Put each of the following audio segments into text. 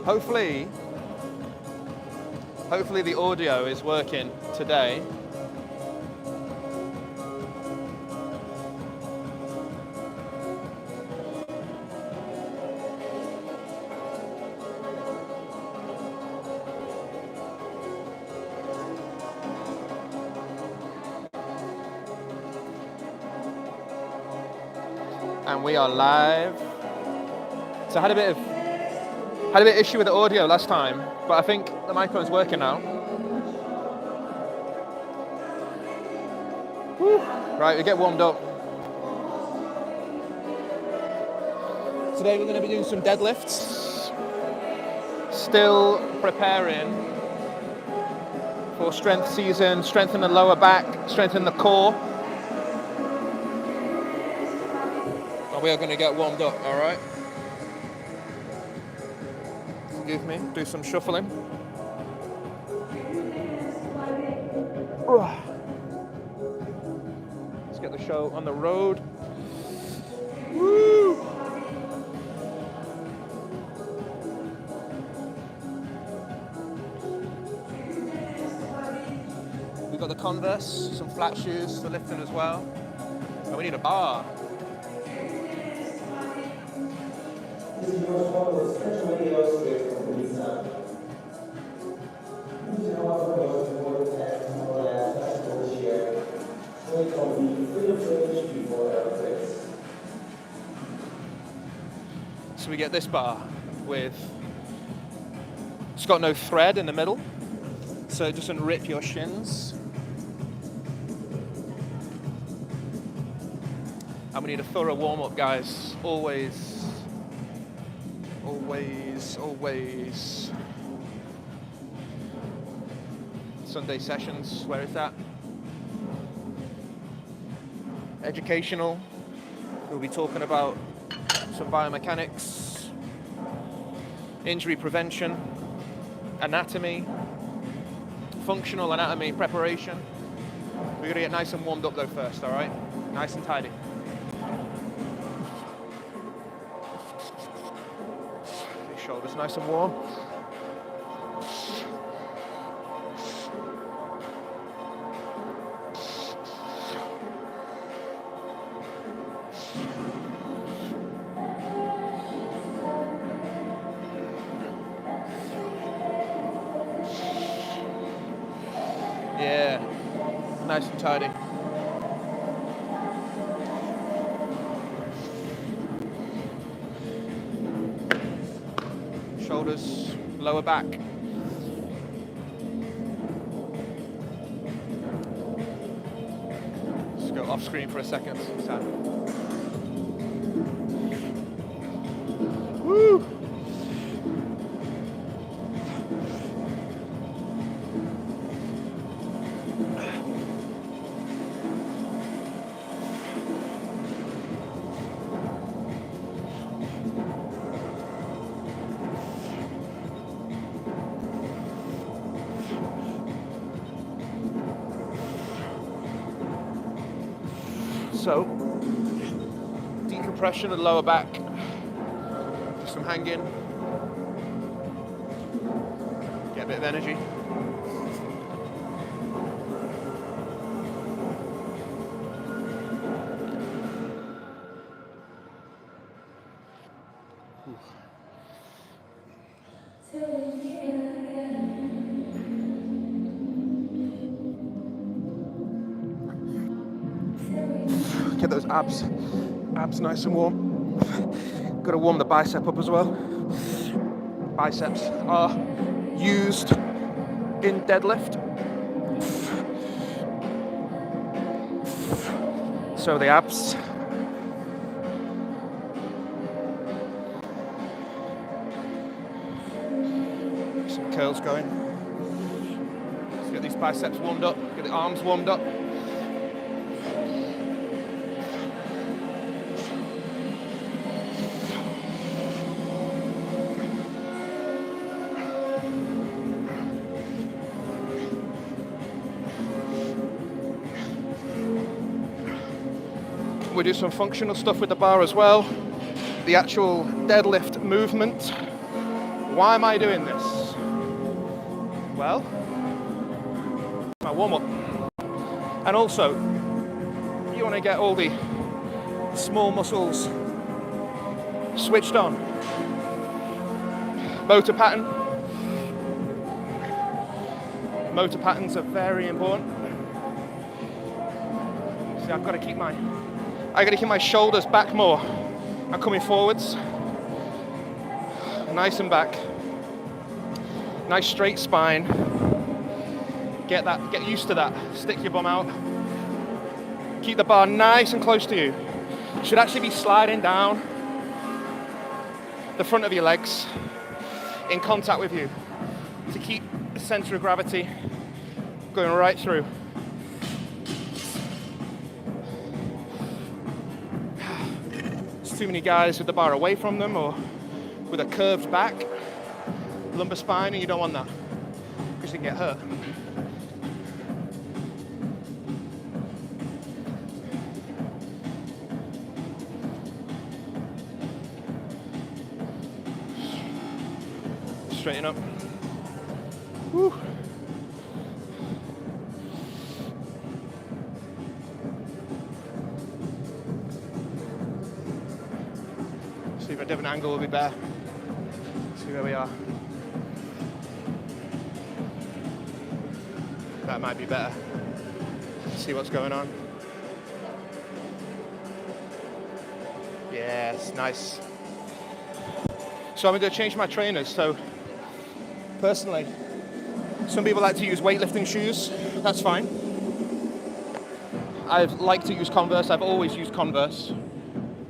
Hopefully the audio is working today. And we are live. So I had a bit of issue with the audio last time, but I think the microphone's working now. Woo. Right, we get warmed up. Today we're going to be doing some deadlifts. Still preparing for strength season, strengthen the lower back, strengthen the core. And we are going to get warmed up, all right? Forgive me, do some shuffling. Let's get the show on the road. Woo! We've got the Converse, some flat shoes for lifting as well. And we need a bar. So we get this bar with, it's got no thread in the middle, so it doesn't rip your shins. And we need a thorough warm-up, guys. Always, always, always. Sunday sessions, where is that? Educational. We'll be talking about some biomechanics, injury prevention, anatomy, functional anatomy preparation. We're gonna get nice and warmed up though first, all right? Nice and tidy. Shoulders nice and warm. Yeah, nice and tidy. Shoulders, lower back. Just go off screen for a second. Woo! So, decompression of the lower back, some hanging, get a bit of energy. Get those abs nice and warm. Got to warm the bicep up as well. Biceps are used in deadlift. So the abs. Some curls going. Let's get these biceps warmed up, get the arms warmed up. We do some functional stuff with the bar as well. The actual deadlift movement Why am I doing this? Well, my warm-up. And also, you want to get all the small muscles switched on. Motor pattern. Motor patterns are very important. See, I've got to keep my shoulders back more. I'm coming forwards. Nice and back. Nice straight spine. Get used to that. Stick your bum out. Keep the bar nice and close to you. Should actually be sliding down the front of your legs in contact with you to keep the center of gravity going right through. There's too many guys with the bar away from them or with a curved back, lumbar spine, and you don't want that because you can get hurt. Straighten up. Woo. See if a different angle will be better. See where we are. That might be better. See what's going on. Yes, nice. So I'm going to change my trainers. So personally, some people like to use weightlifting shoes. That's fine. I like to use Converse. I've always used Converse.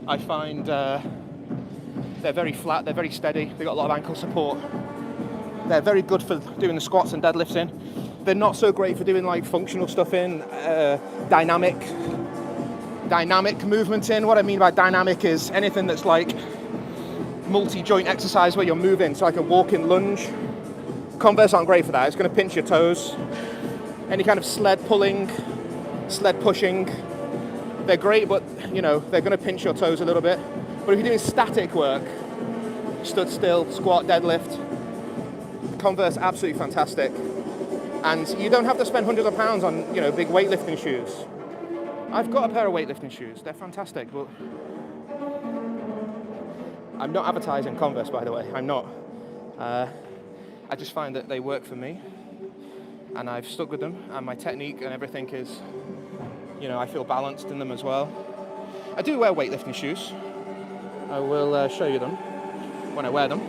I find they're very flat, they're very steady, they've got a lot of ankle support. They're very good for doing the squats and deadlifts in. They're not so great for doing like functional stuff in, dynamic movement in. What I mean by dynamic is anything that's like multi-joint exercise where you're moving, so like a walking lunge. Converse aren't great for that. It's going to pinch your toes. Any kind of sled pulling, sled pushing, they're great, but you know, they're going to pinch your toes a little bit. But if you're doing static work, stood still, squat, deadlift, Converse absolutely fantastic. And you don't have to spend hundreds of pounds on, you know, big weightlifting shoes. I've got a pair of weightlifting shoes. They're fantastic, but I'm not advertising Converse, by the way. I'm not. I just find that they work for me, and I've stuck with them, and my technique and everything is, you know, I feel balanced in them as well. I do wear weightlifting shoes. I will show you them when I wear them.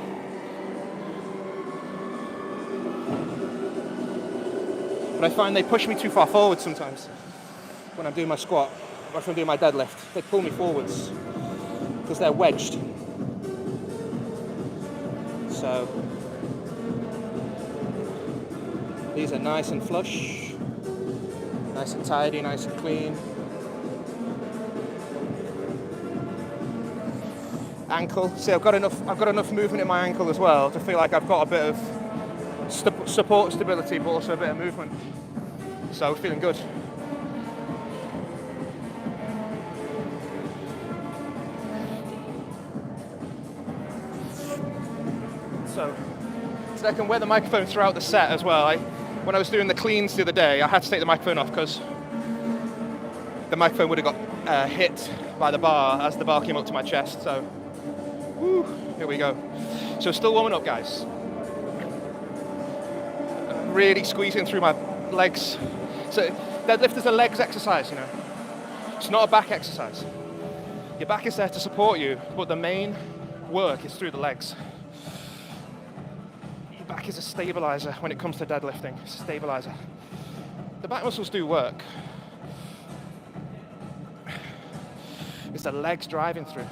But I find they push me too far forward sometimes when I'm doing my squat or if I'm doing my deadlift. They pull me forwards because they're wedged. So these are nice and flush, nice and tidy, nice and clean. Ankle. See, I've got enough movement in my ankle as well to feel like I've got a bit of support stability, but also a bit of movement. So feeling good. So I can wear the microphone throughout the set as well. When I was doing the cleans the other day, I had to take the microphone off because the microphone would have got hit by the bar as the bar came up to my chest. So, woo, here we go. So still warming up, guys. Really squeezing through my legs. So deadlift is a legs exercise, you know. It's not a back exercise. Your back is there to support you, but the main work is through the legs. Back is a stabilizer when it comes to deadlifting. It's a stabilizer. The back muscles do work. It's the legs driving through.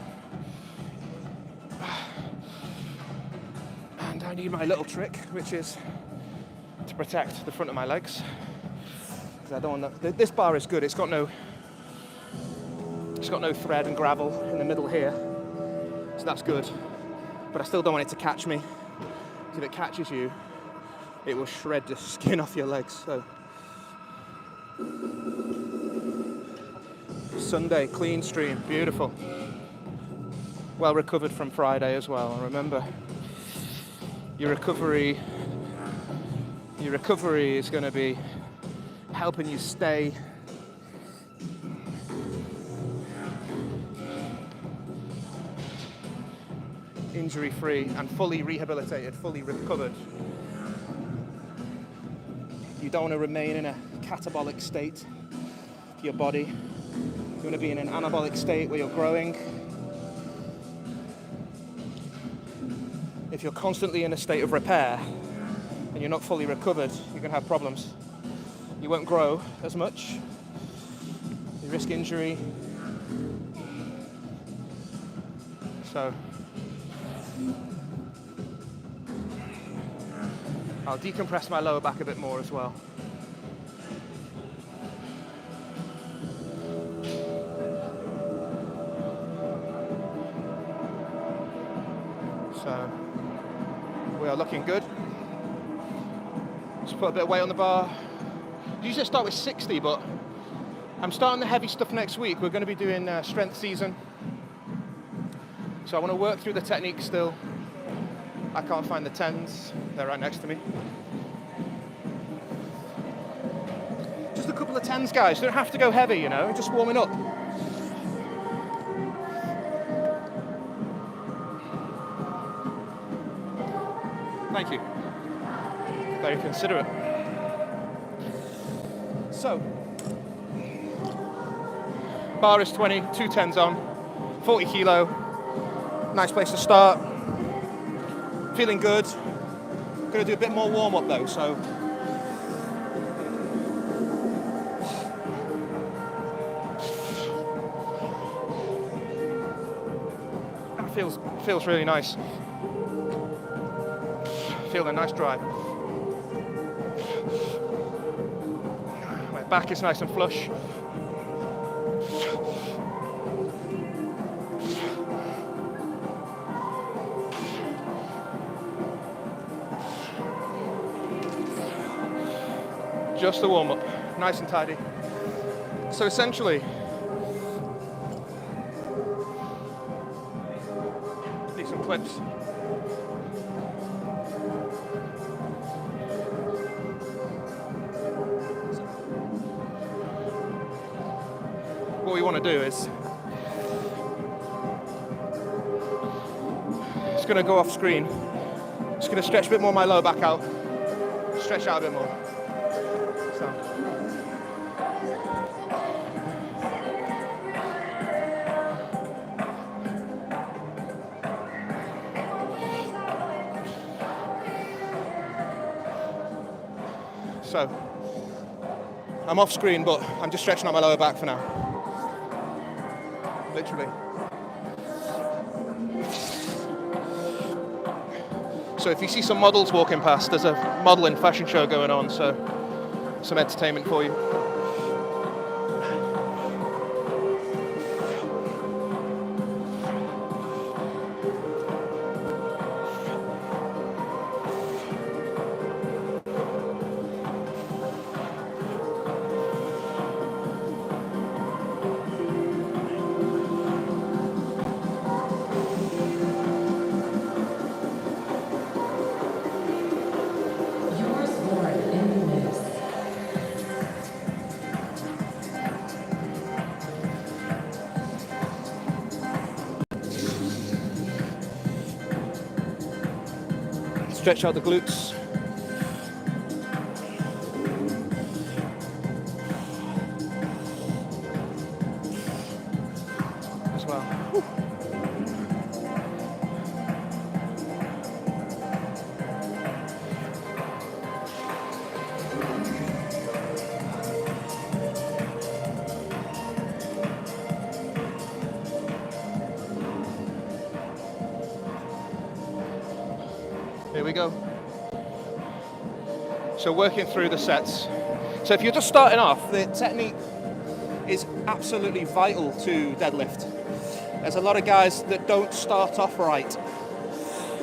And I need my little trick, which is to protect the front of my legs. Because I don't want that. This bar is good. It's got no thread and gravel in the middle here. So that's good. But I still don't want it to catch me. If it catches you, it will shred the skin off your legs. So Sunday, clean stream, beautiful. Well recovered from Friday as well. And remember, Your recovery is going to be helping you stay injury-free and fully rehabilitated, fully recovered. You don't want to remain in a catabolic state for your body. You want to be in an anabolic state where you're growing. If you're constantly in a state of repair and you're not fully recovered, you're going to have problems. You won't grow as much. You risk injury. So I'll decompress my lower back a bit more as well. So we are looking good. Just put a bit of weight on the bar. Usually I start with 60, but I'm starting the heavy stuff next week. We're going to be doing strength season. So I want to work through the technique still. I can't find the 10s. They're right next to me. Just a couple of 10s, guys. You don't have to go heavy, you know, just warming up. Thank you. Very considerate. So, bar is 20, 2 10s on, 40 kilo. Nice place to start. Feeling good. Going to do a bit more warm up though, so. That feels really nice. Feeling a nice drive. My back is nice and flush. Just the warm up, nice and tidy. So essentially, do some clips. What we want to do is, it's going to go off screen. Just going to stretch a bit more my lower back out. Stretch out a bit more. So, I'm off screen, but I'm just stretching out my lower back for now. Literally. So if you see some models walking past, there's a modeling fashion show going on, so some entertainment for you. Stretch out the glutes. As well. Whew. Here we go. So working through the sets. So if you're just starting off, the technique is absolutely vital to deadlift. There's a lot of guys that don't start off right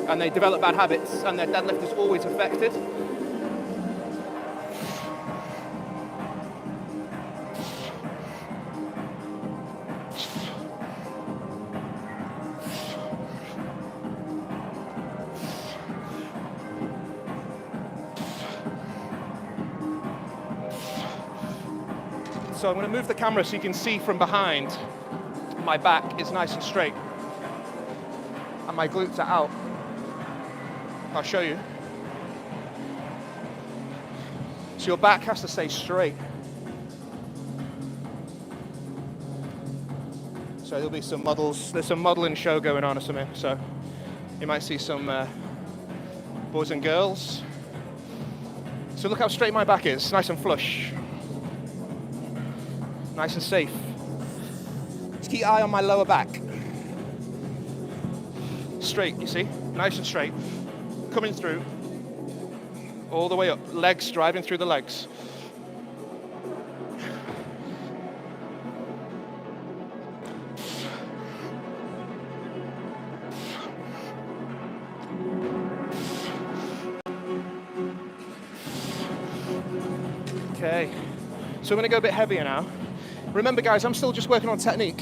and they develop bad habits and their deadlift is always affected. So I'm going to move the camera so you can see from behind. My back is nice and straight. And my glutes are out. I'll show you. So your back has to stay straight. So there'll be some models. There's some modeling show going on or something. So you might see some boys and girls. So look how straight my back is. Nice and flush. Nice and safe. Just keep your eye on my lower back. Straight, you see? Nice and straight. Coming through. All the way up. Legs driving through the legs. Okay. So I'm going to go a bit heavier now. Remember guys, I'm still just working on technique.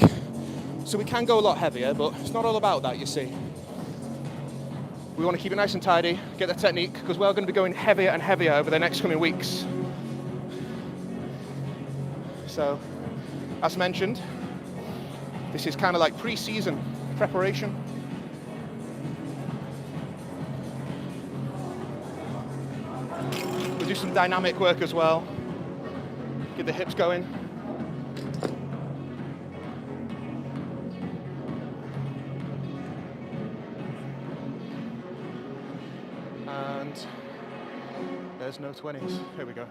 So we can go a lot heavier, but it's not all about that, you see. We want to keep it nice and tidy, get the technique, because we're going to be going heavier and heavier over the next coming weeks. So, as mentioned, this is kind of like pre-season preparation. We'll do some dynamic work as well. Get the hips going. And there's no 20s. Here we go.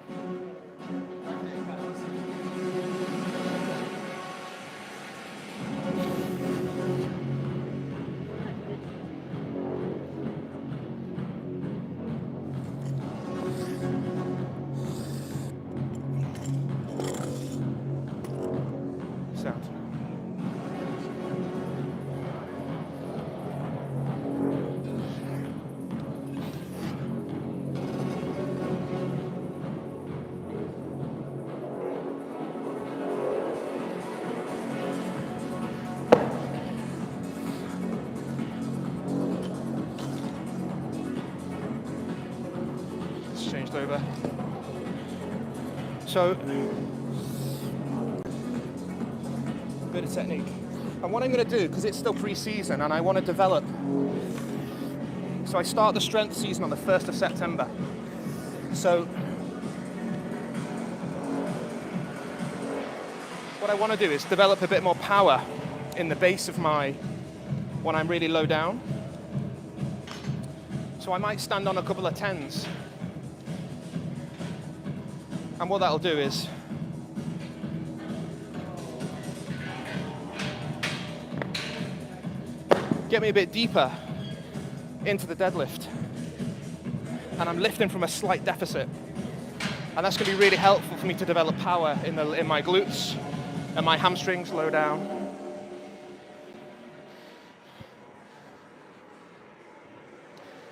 Over. So, a bit of technique. And what I'm going to do, because it's still pre-season and I want to develop, so I start the strength season on the 1st of September. So, what I want to do is develop a bit more power in the base of when I'm really low down. So I might stand on a couple of 10s. And what that'll do is get me a bit deeper into the deadlift. And I'm lifting from a slight deficit. And that's going to be really helpful for me to develop power in my glutes and my hamstrings low down.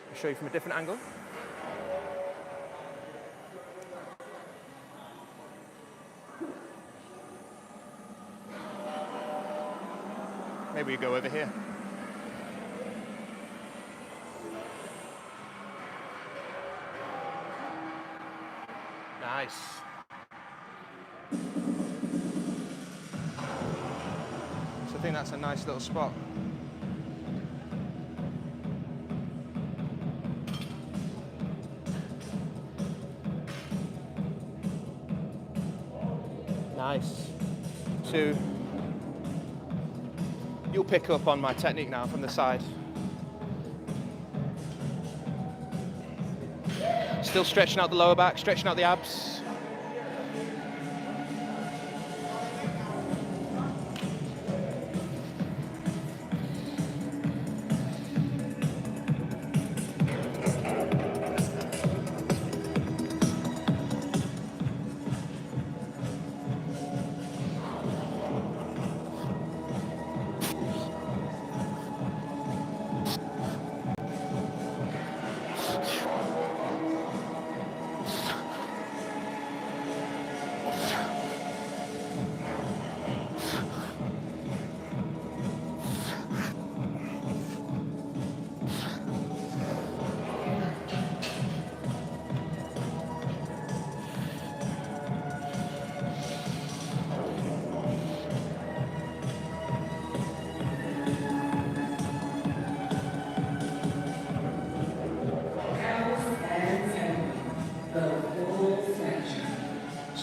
I'll show you from a different angle. Maybe we go over here. Nice. So I think that's a nice little spot. Nice. 2. You'll pick up on my technique now from the side. Still stretching out the lower back, stretching out the abs.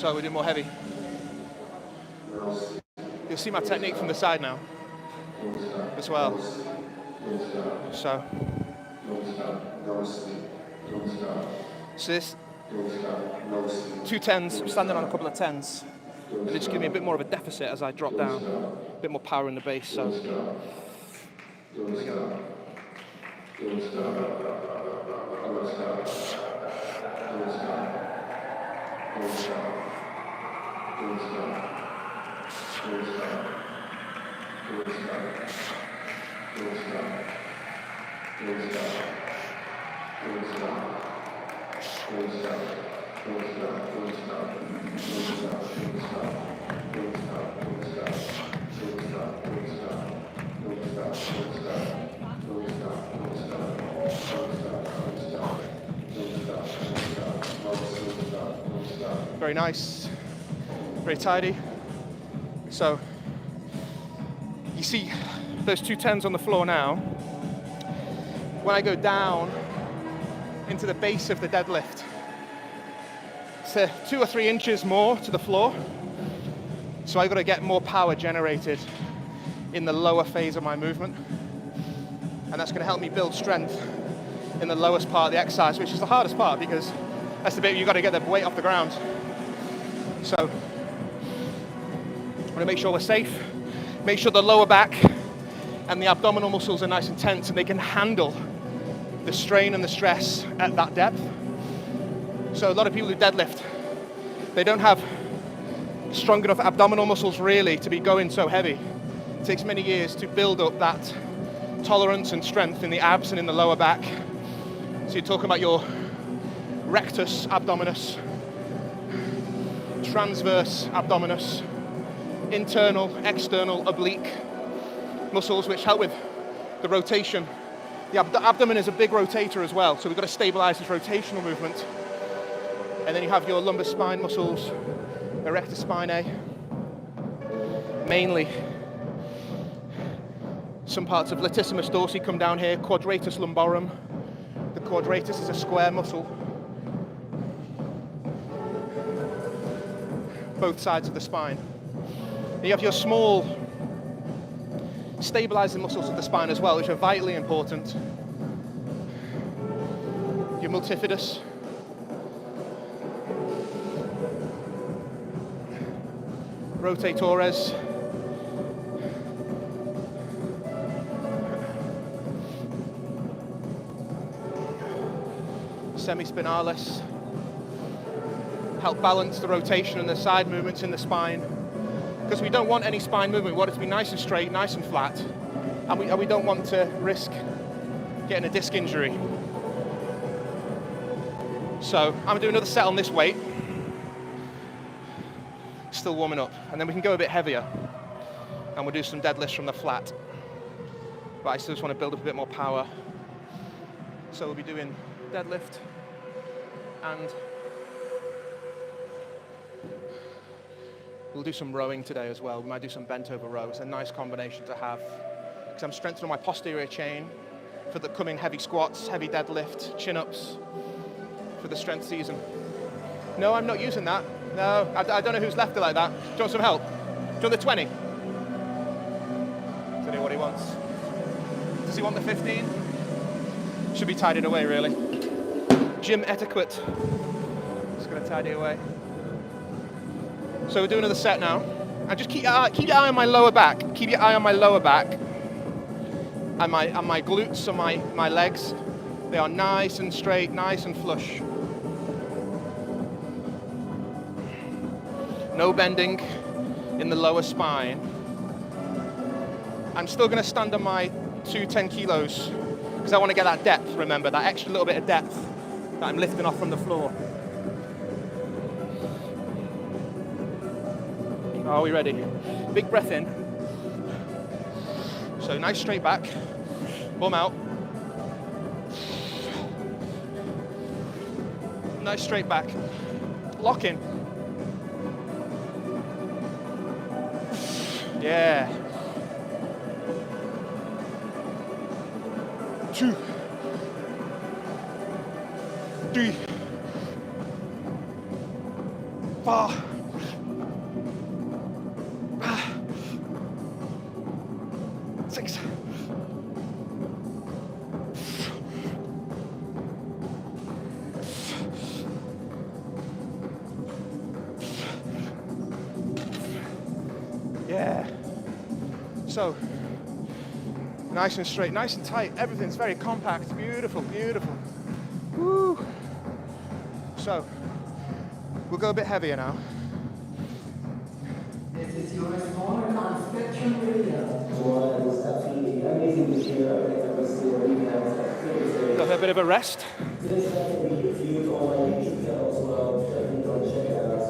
So we do more heavy. You'll see my technique from the side now as well. So this 2 10s, I'm standing on a couple of 10s, and it just gives me a bit more of a deficit as I drop down, a bit more power in the base. So here we go. Very nice, very tidy. So you see those 2 10s on the floor now. When I go down into the base of the deadlift, it's 2 or 3 inches more to the floor. So I've got to get more power generated in the lower phase of my movement. And that's going to help me build strength in the lowest part of the exercise, which is the hardest part because that's the bit you've got to get the weight off the ground. So I want to make sure we're safe, make sure the lower back and the abdominal muscles are nice and tense and they can handle the strain and the stress at that depth. So a lot of people who deadlift, they don't have strong enough abdominal muscles really to be going so heavy. It takes many years to build up that tolerance and strength in the abs and in the lower back. So you're talking about your rectus abdominis, transverse abdominis, internal, external, oblique muscles which help with the rotation. The abdomen is a big rotator as well, so we've got to stabilize this rotational movement. And then you have your lumbar spine muscles, erector spinae, mainly. Some parts of latissimus dorsi come down here, quadratus lumborum. The quadratus is a square muscle. Both sides of the spine. And you have your small stabilizing muscles of the spine as well, which are vitally important. Your multifidus. Rotatores. Semispinalis. Help balance the rotation and the side movements in the spine. Because we don't want any spine movement. We want it to be nice and straight, nice and flat. And we don't want to risk getting a disc injury. So I'm going to do another set on this weight. Still warming up. And then we can go a bit heavier. And we'll do some deadlifts from the flat. But I still just want to build up a bit more power. So we'll be doing deadlift and we'll do some rowing today as well. We might do some bent over rows. A nice combination to have because I'm strengthening my posterior chain for the coming heavy squats, heavy deadlift, chin-ups for the strength season. No, I'm not using that. No, I don't know who's left it like that. Do you want some help? Do you want the 20? Tell you what he wants. Does he want the 15? Should be tidied away, really. Gym etiquette. Just going to tidy away. So we'll do another set now. And just keep your eye on my lower back. Keep your eye on my lower back. And my glutes and my legs. They are nice and straight, nice and flush. No bending in the lower spine. I'm still going to stand on my 2 10 kilos because I want to get that depth, remember, that extra little bit of depth that I'm lifting off from the floor. Are we ready? Big breath in. So nice straight back, bum out. Nice straight back, lock in. Yeah. 2, 3, 4. Yeah. So, nice and straight, nice and tight. Everything's very compact. Beautiful, beautiful. Woo. So, we'll go a bit heavier now. This is your corner on Spectrum Radio. Well, it was absolutely amazing to hear everything that was there. You have Got a bit of a rest. this is definitely viewed on my YouTube channel as well. Definitely go and check it out.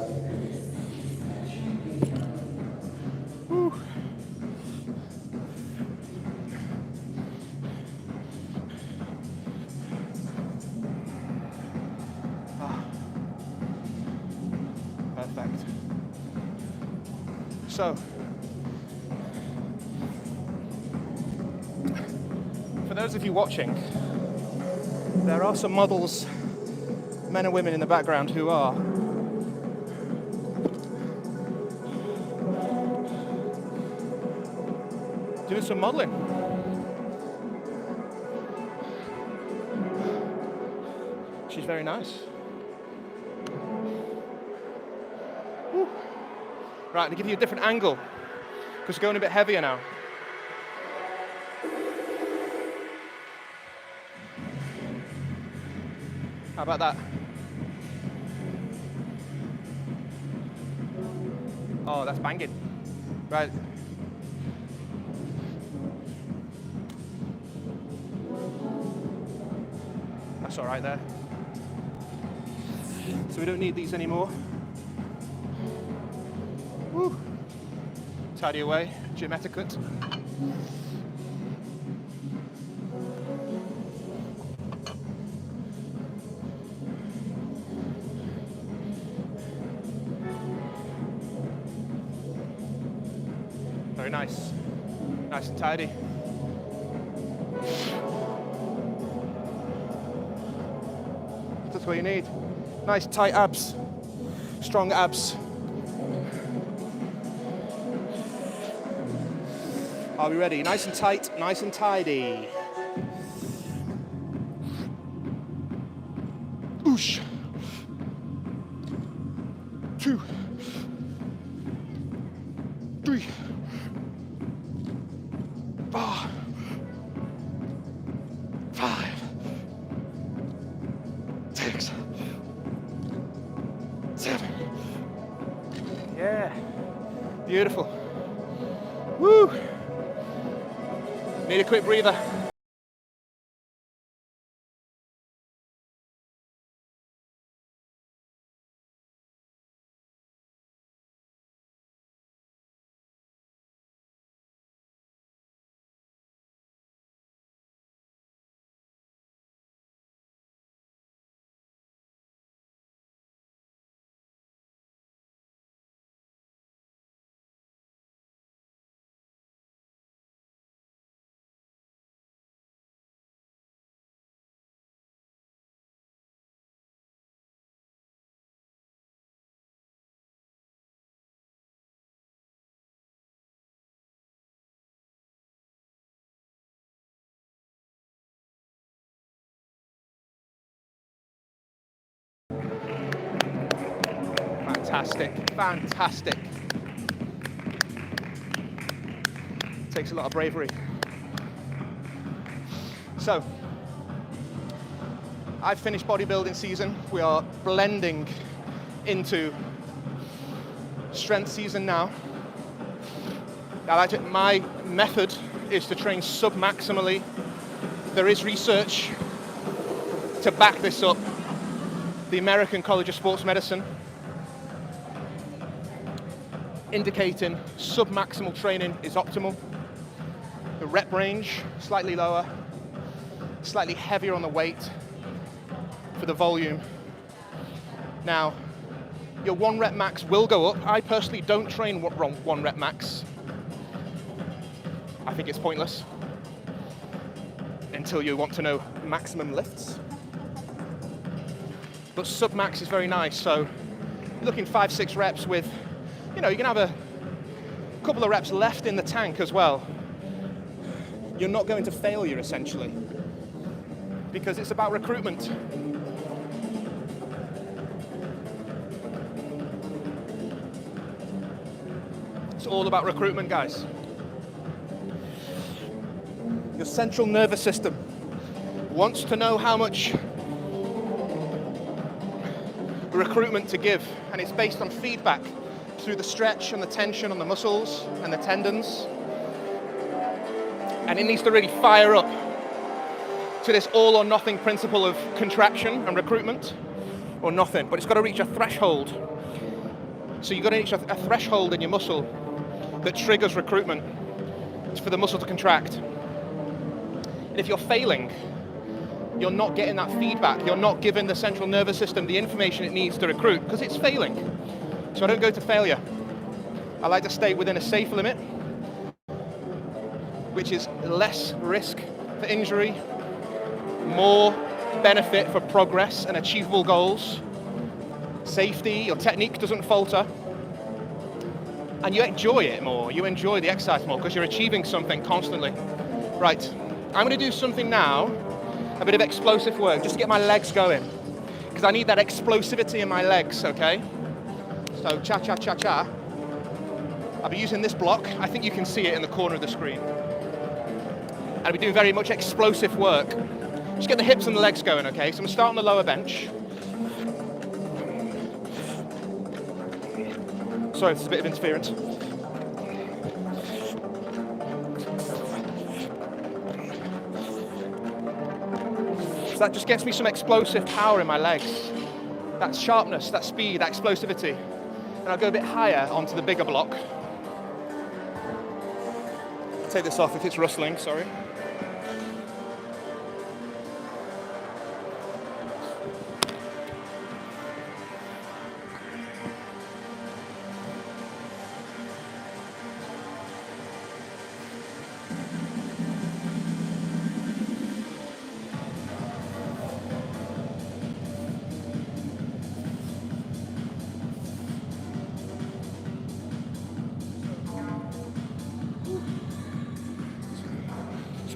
Woo. Perfect. So, for those of you watching, there are some models, men and women in the background, who are doing some modeling. She's very nice. Woo. Right, to give you a different angle, because we're going a bit heavier now. How about that? Oh, that's banging. Right. That's all right there. So we don't need these anymore. Woo. Tidy away, gym etiquette. Very nice. Nice and tidy. That's what you need. Nice tight abs. Strong abs. Are we ready? Nice and tight, nice and tidy. Oosh. 2, 3, 4, 5, 6, 7. Yeah. Beautiful. Woo. Need a quick breather. Fantastic, fantastic. Takes a lot of bravery. So, I've finished bodybuilding season. We are blending into strength season now. My method is to train sub-maximally. There is research to back this up. The American College of Sports Medicine indicating sub-maximal training is optimal. The rep range, slightly lower, slightly heavier on the weight for the volume. Now, your 1 rep max will go up. I personally don't train 1 rep max. I think it's pointless until you want to know maximum lifts. But sub-max is very nice, so looking 5-6 reps with, you can have a couple of reps left in the tank as well. You're not going to failure, essentially, because it's about recruitment. It's all about recruitment, guys. Your central nervous system wants to know how much recruitment to give, and it's based on feedback through the stretch and the tension on the muscles and the tendons. And it needs to really fire up to this all or nothing principle of contraction and recruitment, or nothing, but it's got to reach a threshold. So you've got to reach a threshold in your muscle that triggers recruitment. It's for the muscle to contract. And if you're failing, you're not getting that feedback. You're not giving the central nervous system the information it needs to recruit because it's failing. So I don't go to failure. I like to stay within a safe limit, which is less risk for injury, more benefit for progress and achievable goals. Safety, your technique doesn't falter, and you enjoy it more. You enjoy the exercise more because you're achieving something constantly. Right, I'm going to do something now, a bit of explosive work, just to get my legs going, because I need that explosivity in my legs, okay? So cha cha cha cha. I'll be using this block. I think you can see it in the corner of the screen. I'll be doing very much explosive work. Just get the hips and the legs going, okay? So I'm going to start on the lower bench. Sorry, there's a bit of interference. So that just gets me some explosive power in my legs. That sharpness, that speed, that explosivity. And I'll go a bit higher onto the bigger block. Take this off if it's rustling, sorry.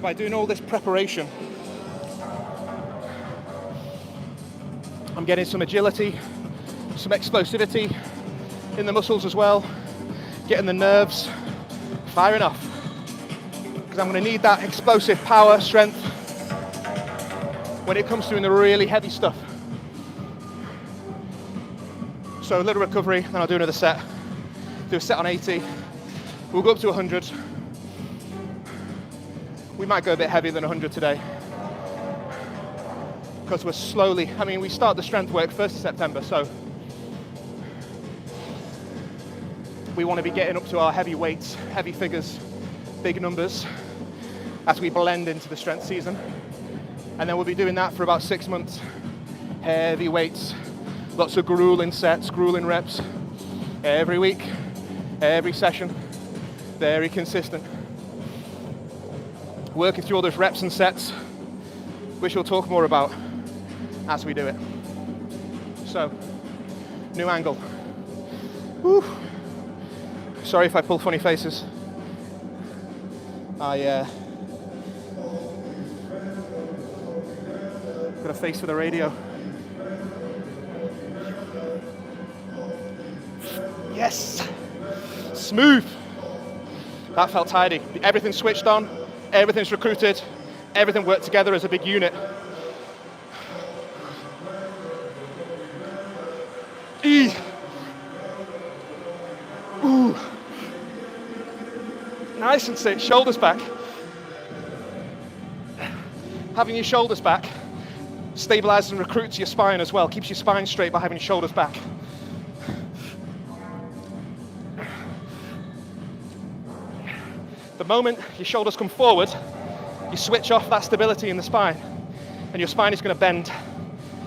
By doing all this preparation, I'm getting some agility, some explosivity in the muscles as well, getting the nerves firing off, because I'm going to need that explosive power, strength when it comes to doing the really heavy stuff. So a little recovery, then I'll do another set. Do a set on 80. We'll go up to 100. We might go a bit heavier than 100 today because we're slowly, we start the strength work 1st of September, so we want to be getting up to our heavy weights, heavy figures, big numbers as we blend into the strength season. And then we'll be doing that for about 6 months. Heavy weights, lots of grueling sets, grueling reps, every week, every session, very consistent. Working through all those reps and sets, which we'll talk more about as we do it. So, new angle. Woo. Sorry if I pull funny faces. I got a face for the radio. Yes! Smooth! That felt tidy. Everything switched on. Everything's recruited, everything worked together as a big unit. Ooh. Nice and sit, shoulders back. Having your shoulders back stabilizes and recruits your spine as well, keeps your spine straight by having your shoulders back. The moment your shoulders come forward, you switch off that stability in the spine, and your spine is going to bend,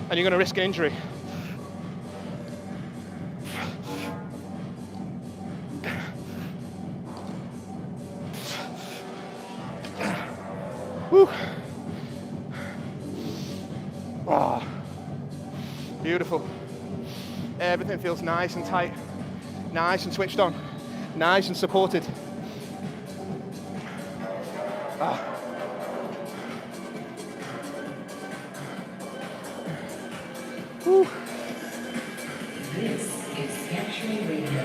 and you're going to risk an injury. Woo. Oh, beautiful. Everything feels nice and tight, nice and switched on, nice and supported. Woo. This is Actually Radio.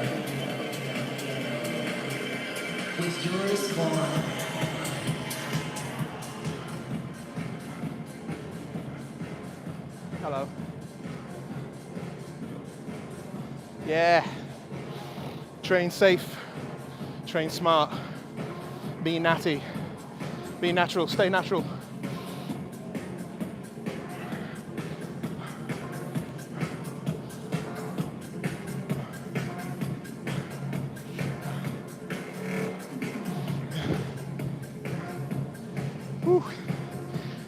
Hello. Yeah. Train safe. Train smart. Be natty. Be natural. Stay natural. Whew.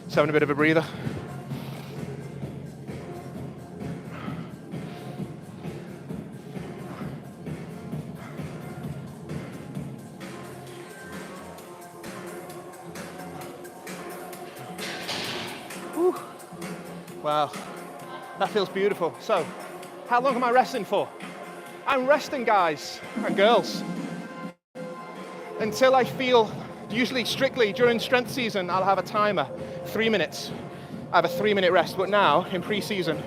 Just having a bit of a breather. Whew. Wow, that feels beautiful. So, how long am I resting for? I'm resting, guys and girls, until I feel, usually strictly during strength season, I'll have a timer, 3 minutes. I have a 3-minute rest, but now, in pre-season,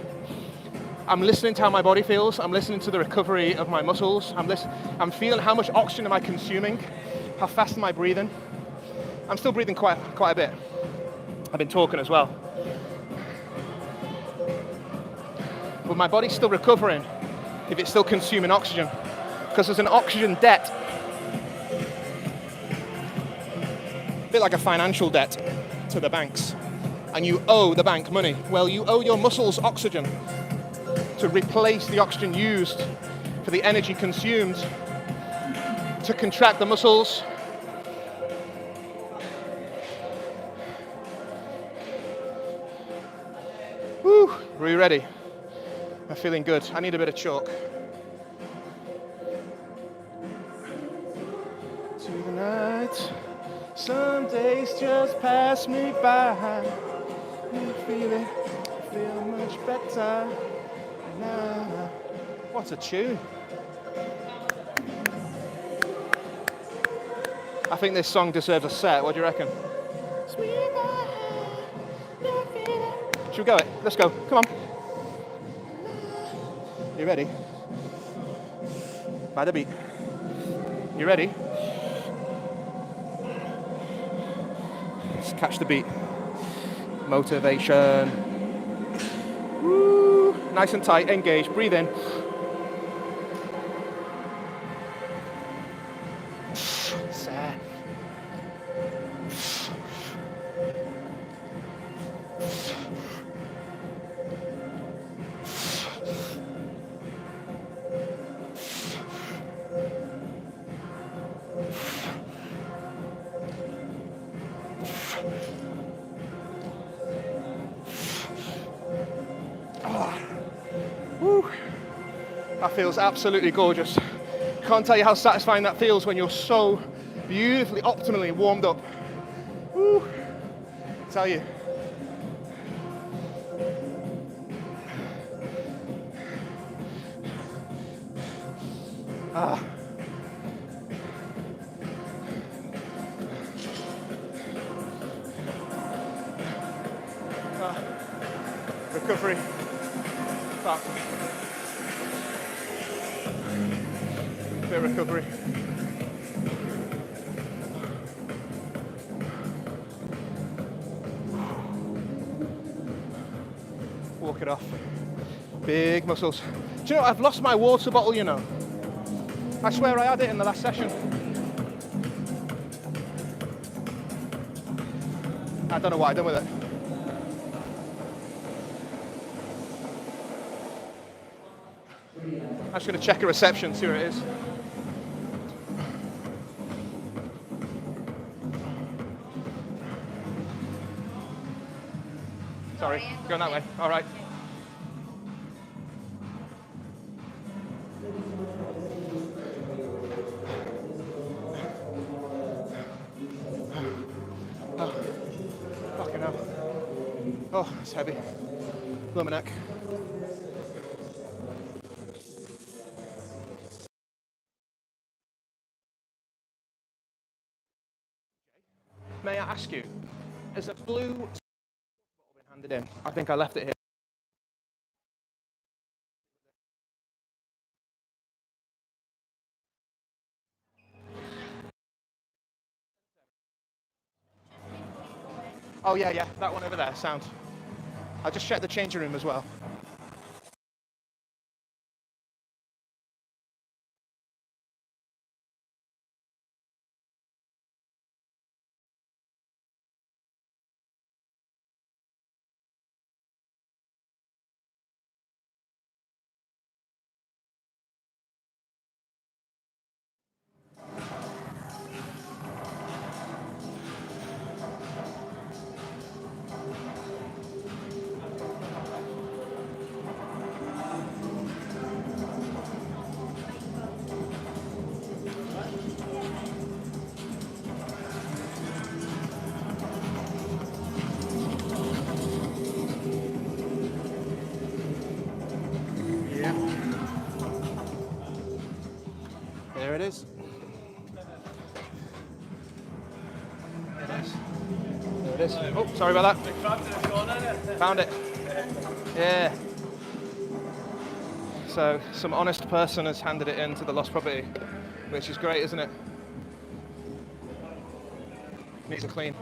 I'm listening to how my body feels, I'm listening to the recovery of my muscles, I'm feeling how much oxygen am I consuming, how fast am I breathing. I'm still breathing quite a bit. I've been talking as well. But my body's still recovering if it's still consuming oxygen, because there's an oxygen debt. A bit like a financial debt to the banks, and you owe the bank money. Well, you owe your muscles oxygen to replace the oxygen used for the energy consumed to contract the muscles. Woo, are you ready? I'm feeling good. I need a bit of chalk. To the night, some days just pass me by. You feel it, feel much better now. What a tune. I think this song deserves a set. What do you reckon? Should we go it? Let's go. Come on. You ready? By the beat. You ready? Let's catch the beat. Motivation. Woo. Nice and tight. Engage. Breathe in. Set. That feels absolutely gorgeous. Can't tell you how satisfying that feels when you're so beautifully, optimally warmed up. Woo. Tell you. Recovery. Back. Bit of recovery. Walk it off. Big muscles. Do you know, I've lost my water bottle, you know. I swear I had it in the last session. I don't know what I've done with it. I'm just going to check a reception, see where it is. Sorry, going that way. All right. Oh, fucking hell. Oh, it's heavy. Blow my neck. May I ask you, has a blue bottle been handed in? I think I left it here. Oh yeah, yeah, that one over there, sound. I'll just check the changing room as well. Yeah. There it is. There it is. There it is. Oh, sorry about that. Found it. Yeah. So some honest person has handed it in to the lost property, which is great, isn't it? Needs a clean.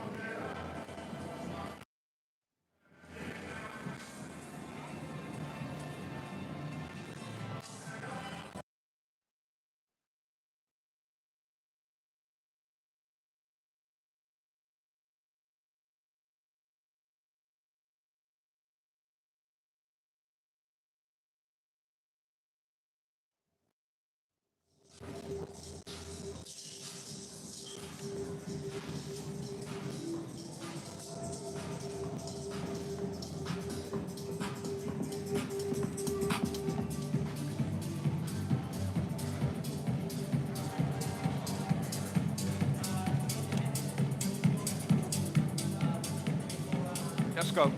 Let's go.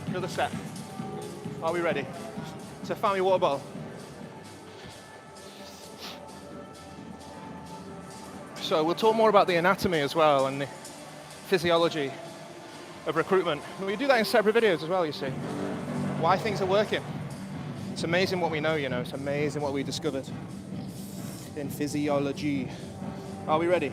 Another set. Are we ready? So find me water bottle. So we'll talk more about the anatomy as well and the physiology of recruitment. We do that in separate videos as well, you see. Why things are working. It's amazing what we know, you know. It's amazing what we discovered in physiology. Are we ready?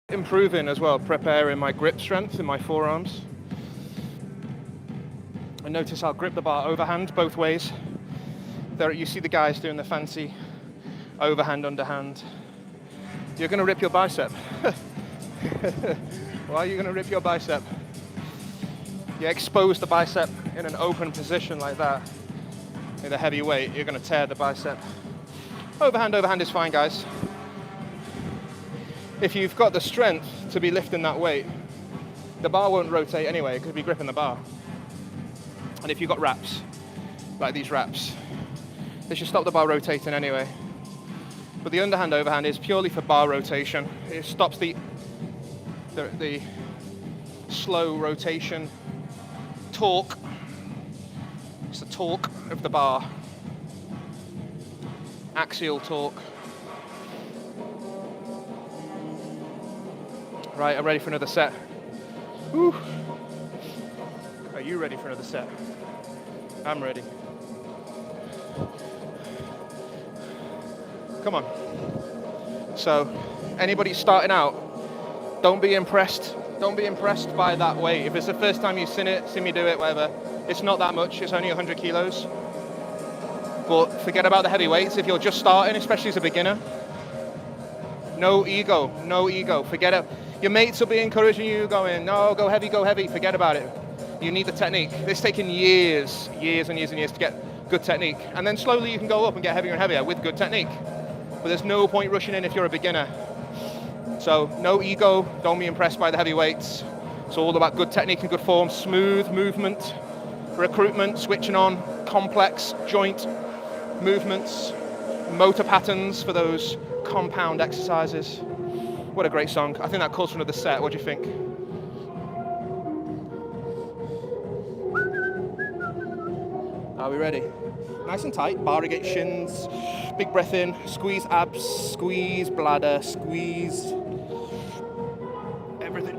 Improving as well, preparing my grip strength in my forearms. And notice I'll grip the bar overhand both ways. There you see the guys doing the fancy overhand, underhand. You're going to rip your bicep. Why are you going to rip your bicep? You expose the bicep in an open position like that with a heavy weight, you're going to tear the bicep. Overhand, overhand is fine, guys. If you've got the strength to be lifting that weight, the bar won't rotate anyway because you'll be gripping the bar. And if you've got wraps, like these wraps, they should stop the bar rotating anyway. But the underhand overhand is purely for bar rotation. It stops the slow rotation torque. It's the torque of the bar. Axial torque. Right, I'm ready for another set. Woo. Are you ready for another set? I'm ready. Come on. So, anybody starting out, don't be impressed. Don't be impressed by that weight. If it's the first time you've seen me do it, whatever, it's not that much. It's only 100 kilos. But forget about the heavy weights. If you're just starting, especially as a beginner, no ego, no ego. Forget it. Your mates will be encouraging you, going, no, go heavy, go heavy. Forget about it. You need the technique. It's taken years and years and years to get good technique. And then slowly you can go up and get heavier and heavier with good technique. But there's no point rushing in if you're a beginner. So no ego, don't be impressed by the heavy weights. It's all about good technique and good form, smooth movement, recruitment, switching on, complex joint movements, motor patterns for those compound exercises. What a great song. I think that calls for another set. What do you think? Are we ready? Nice and tight, bar against shins, big breath in, squeeze abs, squeeze bladder, squeeze everything.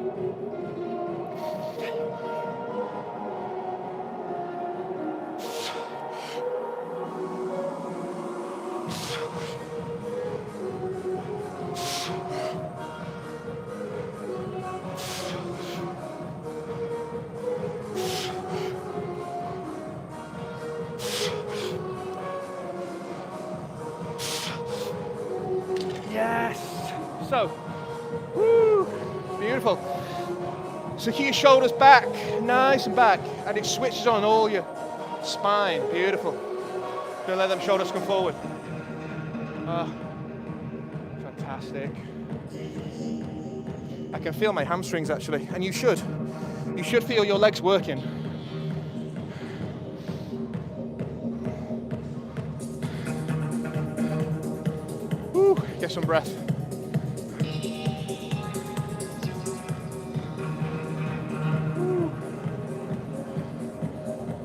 Yes! So, woo, beautiful. So keep your shoulders back, nice and back, and it switches on all your spine, beautiful. Don't let them shoulders come forward. Oh, fantastic. I can feel my hamstrings actually, and you should. You should feel your legs working. Woo, get some breath.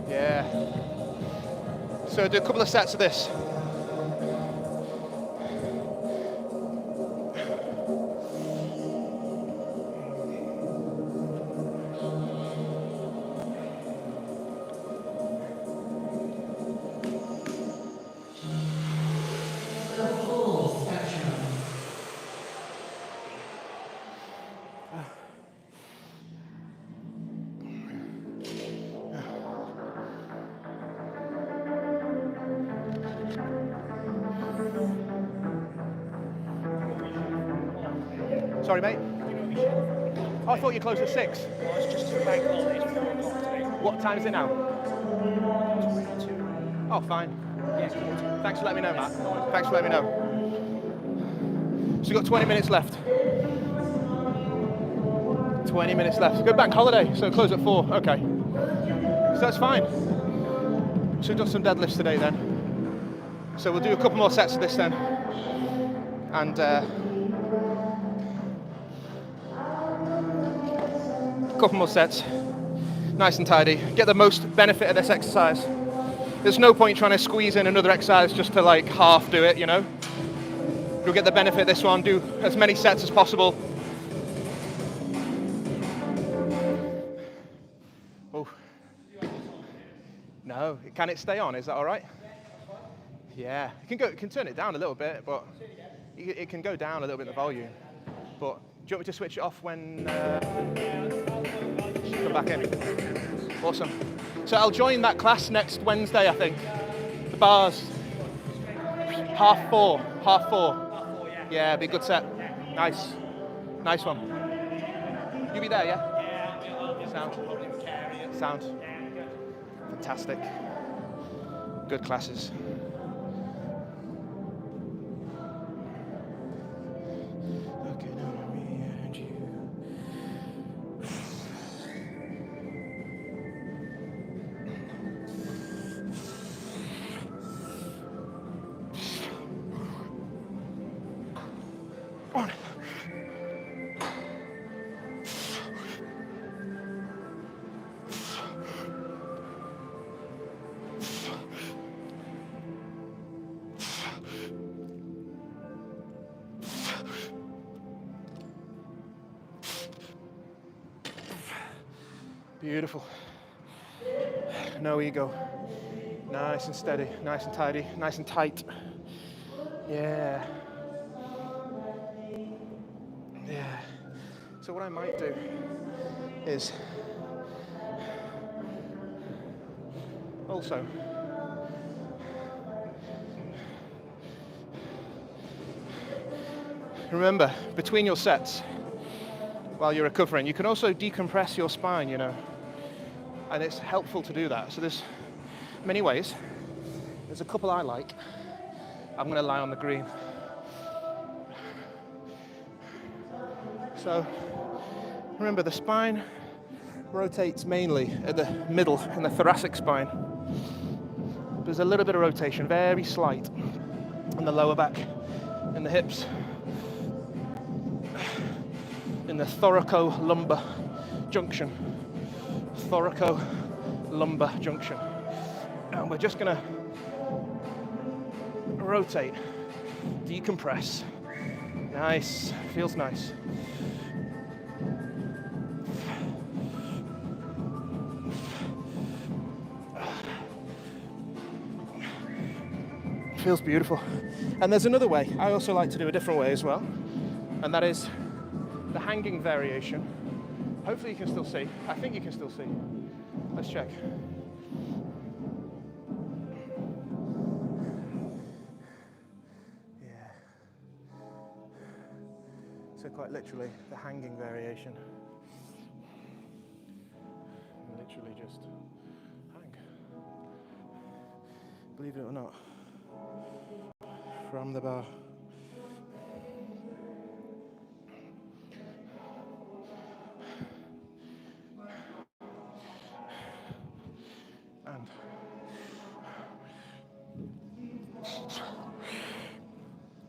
Yeah. So do a couple of sets of this. Sorry, mate. Oh, I thought you closed at 6. Well, it's just a bank holiday, it's 4 o'clock today. What time is it now? 22. Oh, fine. Yes, 22. Thanks for letting me know, Matt. Thanks for letting me know. So you've got 20 minutes left. 20 minutes left. Good bank holiday, so close at 4. Okay. So that's fine. So we've done some deadlifts today then. So we'll do a couple more sets of this then. And a couple more sets. Nice and tidy. Get the most benefit of this exercise. There's no point trying to squeeze in another exercise just to like half do it, you know. You'll get the benefit of this one. Do as many sets as possible. Oh. No, can it stay on? Is that all right? Yeah, it can turn it down a little bit, but it can go down a little bit the volume. But do you want me to switch it off when come back in? Awesome. So I'll join that class next Wednesday, I think. The bars. 4:30. 4:30. Yeah, be a good set. Nice. Nice one. You be there, yeah? Yeah, Sound. Sound. Fantastic. Good classes. 1. Beautiful. No ego. Nice and steady, nice and tidy, nice and tight. Yeah. Yeah. So what I might do is also remember, between your sets, while you're recovering, you can also decompress your spine, you know, and it's helpful to do that. So there's many ways. There's a couple I like. I'm going to lie on the green. So remember, the spine rotates mainly at the middle, in the thoracic spine. There's a little bit of rotation, very slight, in the lower back, in the hips, in the thoracolumbar junction. Thoracolumbar junction. And we're just going to rotate, decompress. Nice, feels nice. Feels beautiful. And there's another way. I also like to do a different way as well, and that is the hanging variation. Hopefully you can still see. I think you can still see. Let's check. Yeah. So quite literally, the hanging variation. Literally just hang. Believe it or not. From the bar. And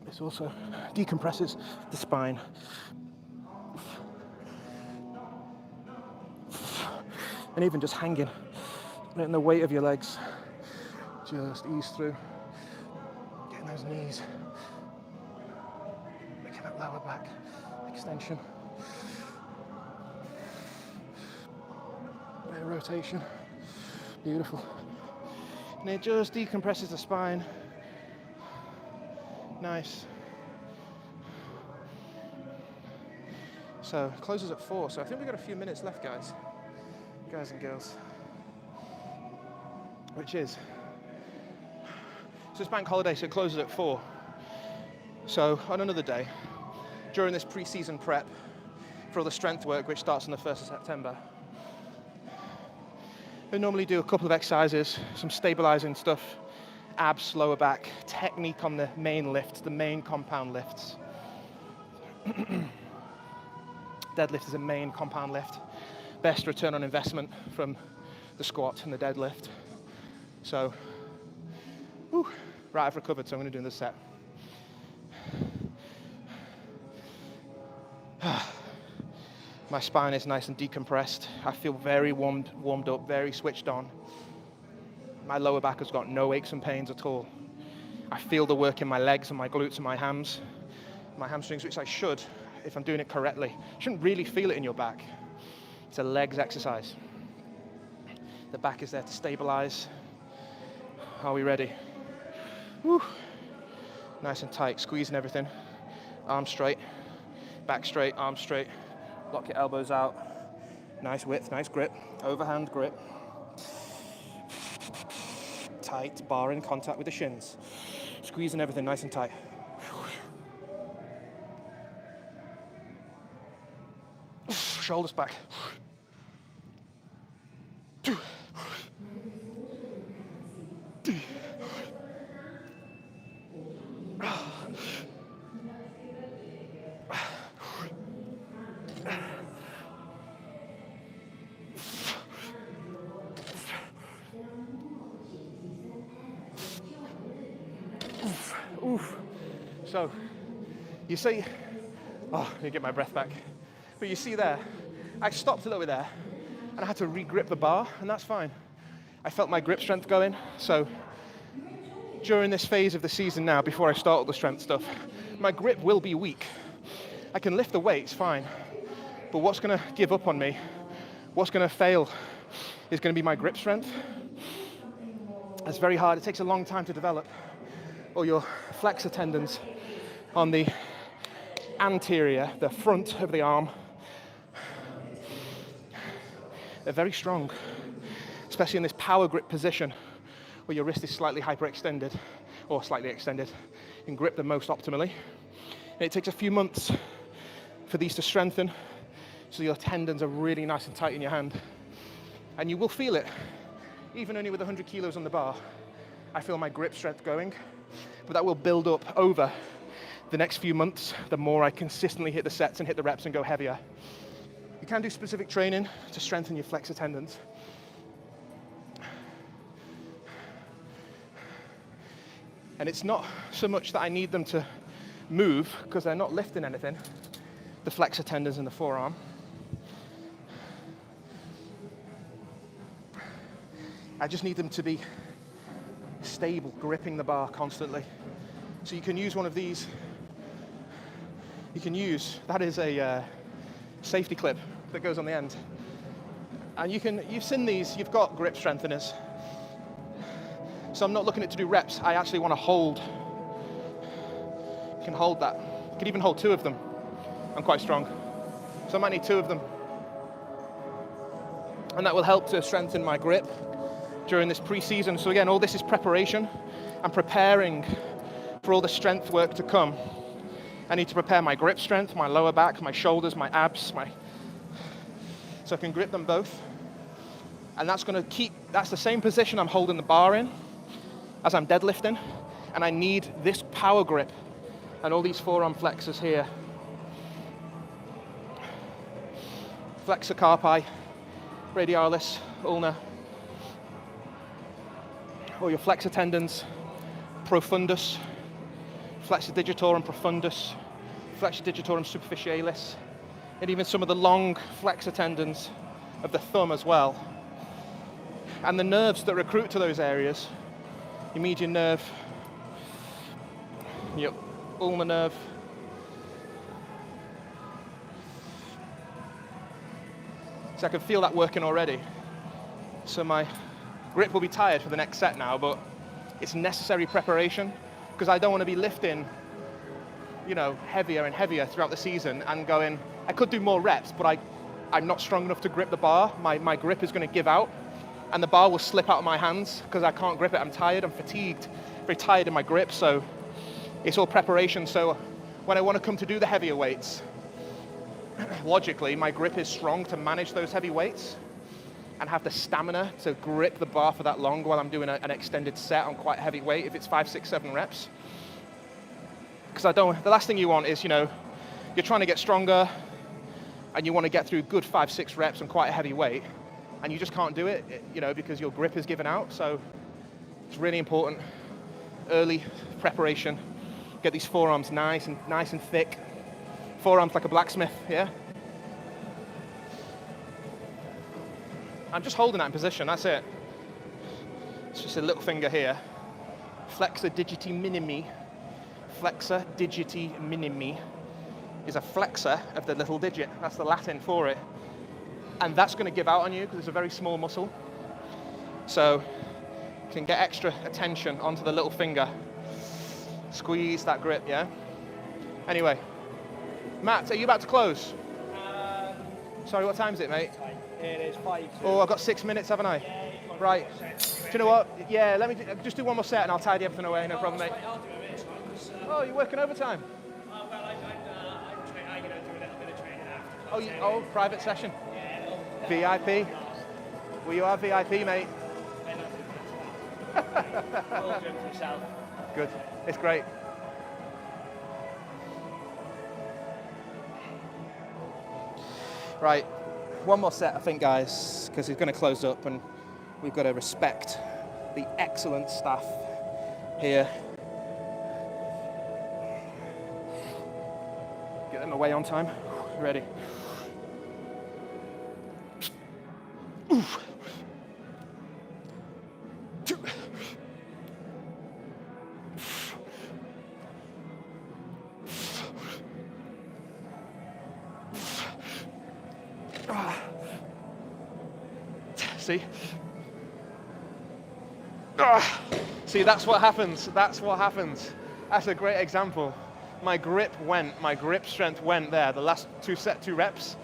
this also decompresses the spine. And even just hanging, letting the weight of your legs just ease through. Getting those knees, making that lower back extension. Bit of rotation. Beautiful. And it just decompresses the spine. Nice. So closes at 4. So I think we've got a few minutes left, guys and girls. Which is, so it's bank holiday, so it closes at 4. So on another day, during this pre-season prep for all the strength work, which starts on the 1st of September, we normally do a couple of exercises, some stabilizing stuff, abs, lower back, technique on the main lifts, the main compound lifts. Deadlift is a main compound lift. Best return on investment from the squat and the deadlift. So, right, I've recovered, so I'm going to do this set. My spine is nice and decompressed. I feel very warmed up, very switched on. My lower back has got no aches and pains at all. I feel the work in my legs and my glutes and my hamstrings, which I should, if I'm doing it correctly. You shouldn't really feel it in your back. It's a legs exercise. The back is there to stabilize. Are we ready? Woo. Nice and tight, squeezing everything. Arms straight, back straight, arms straight. Lock your elbows out. Nice width, nice grip. Overhand grip. Tight, bar in contact with the shins. Squeezing everything nice and tight. Shoulders back. Oof. So, you see, Oh, let me get my breath back. But you see there, I stopped a little bit there, and I had to re-grip the bar, and that's fine. I felt my grip strength going, so during this phase of the season now, before I start all the strength stuff, my grip will be weak. I can lift the weights, fine, but what's gonna give up on me, what's gonna fail, is gonna be my grip strength. It's very hard, it takes a long time to develop. Or your flexor tendons on the anterior, the front of the arm, they're very strong, especially in this power grip position where your wrist is slightly hyperextended or slightly extended. You can grip them most optimally. And it takes a few months for these to strengthen so your tendons are really nice and tight in your hand. And you will feel it, even only with 100 kilos on the bar. I feel my grip strength going, but that will build up over the next few months, the more I consistently hit the sets and hit the reps and go heavier. You can do specific training to strengthen your flexor tendons. And it's not so much that I need them to move, because they're not lifting anything, the flexor tendons in the forearm. I just need them to be stable, gripping the bar constantly. So you can use one of these. You can use, that is a safety clip that goes on the end. And you've seen these, you've got grip strengtheners. So I'm not looking at to do reps, I actually want to hold. You can hold that. You can even hold 2 of them. I'm quite strong. So I might need 2 of them. And that will help to strengthen my grip during this pre-season. So again, all this is preparation. I'm preparing for all the strength work to come. I need to prepare my grip strength, my lower back, my shoulders, my abs, so I can grip them both. And that's the same position I'm holding the bar in as I'm deadlifting. And I need this power grip and all these forearm flexors here. Flexor carpi, radialis, ulna, or your flexor tendons, profundus, flexor digitorum profundus, flexor digitorum superficialis, and even some of the long flexor tendons of the thumb as well. And the nerves that recruit to those areas, your median nerve, your ulnar nerve, so I can feel that working already. So my grip will be tired for the next set now, but it's necessary preparation, because I don't want to be lifting, heavier and heavier throughout the season and going, I could do more reps, but I'm not strong enough to grip the bar. My grip is going to give out, and the bar will slip out of my hands because I can't grip it. I'm tired, I'm fatigued, very tired in my grip, so it's all preparation. So when I want to come to do the heavier weights, logically, my grip is strong to manage those heavy weights and have the stamina to grip the bar for that long while I'm doing an extended set on quite heavy weight, if it's 5, 6, 7 reps. Because the last thing you want is, you're trying to get stronger and you want to get through good 5, 6 reps on quite a heavy weight, and you just can't do it, because your grip is given out. So it's really important, early preparation. Get these forearms nice and thick. Forearms like a blacksmith, yeah? I'm just holding that in position, that's it. It's just a little finger here. Flexor digiti minimi. Flexor digiti minimi is a flexor of the little digit. That's the Latin for it. And that's going to give out on you because it's a very small muscle. So you can get extra attention onto the little finger. Squeeze that grip, yeah? Anyway, Matt, are you about to close? Sorry, what time is it, mate? It is 5 to... Oh, I've got 6 minutes, haven't I? Right. Do you know what? Yeah, let me just do one more set and I'll tidy everything away, no problem, mate. I'll do a bit of time. Oh, you're working overtime? Well, I'm going to do a little bit of training after. Private session? VIP? Well, you are VIP, mate. All good for yourself. Good. It's great. Right. One more set, I think, guys, because it's going to close up and we've got to respect the excellent staff here. Good. Get them away on time. Ready. Oof. 2. See? See, that's what happens. That's what happens. That's a great example. My grip strength went there, the last two reps,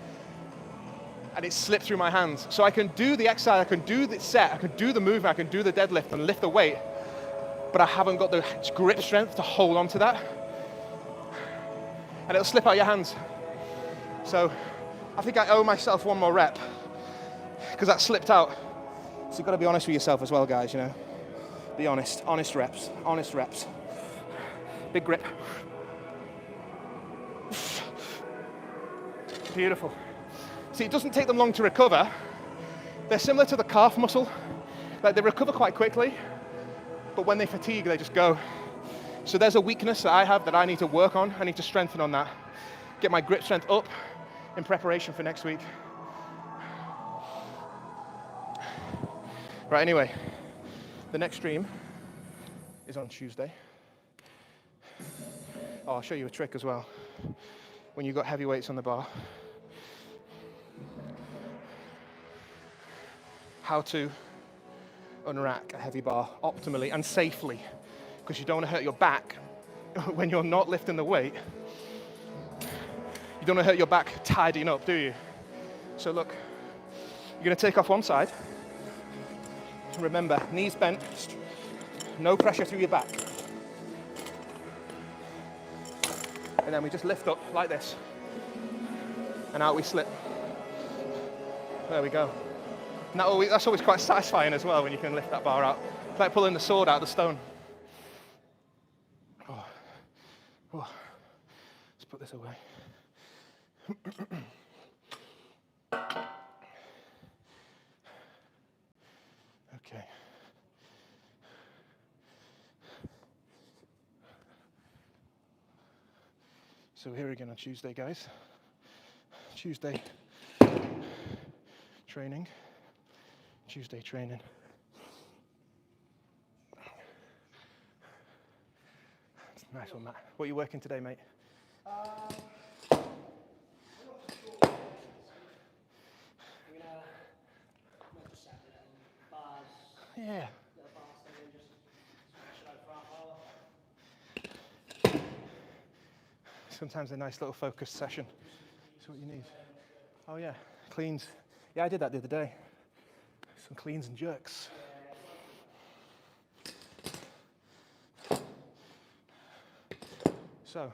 and it slipped through my hands. So I can do the exercise, I can do the set, I can do the movement, I can do the deadlift and lift the weight, but I haven't got the grip strength to hold on to that. And it'll slip out your hands. So I think I owe myself one more rep, because that slipped out. So you've got to be honest with yourself as well, guys, you know. Be honest, honest reps. Big grip. Beautiful. See, it doesn't take them long to recover. They're similar to the calf muscle. Like, they recover quite quickly, but when they fatigue, they just go. So there's a weakness that I have that I need to work on. I need to strengthen on that. Get my grip strength up in preparation for next week. Right, anyway, the next stream is on Tuesday. Oh, I'll show you a trick as well. When you've got heavy weights on the bar, how to unrack a heavy bar optimally and safely, because you don't want to hurt your back when you're not lifting the weight. You don't want to hurt your back tidying up, do you? So look, you're going to take off one side. Remember, knees bent, no pressure through your back. And then we just lift up like this. And out we slip. There we go. And that's always quite satisfying as well when you can lift that bar out. It's like pulling the sword out of the stone. Oh. Let's put this away. Okay. So here again on Tuesday, guys. Tuesday training. Nice one, Matt. What are you working today, mate? Yeah. Sometimes a nice little focused session is what you need. Oh yeah, cleans. Yeah, I did that the other day. Some cleans and jerks. So,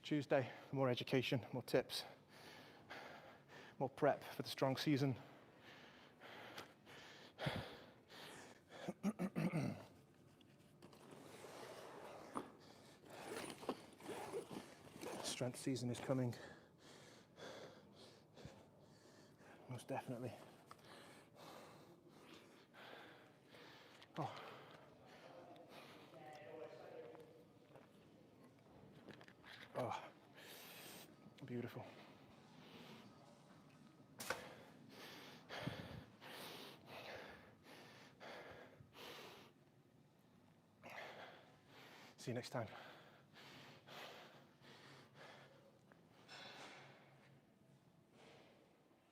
Tuesday, more education, more tips, more prep for the strong season. Strength season is coming. Most definitely. Oh. Oh. Beautiful. See you next time.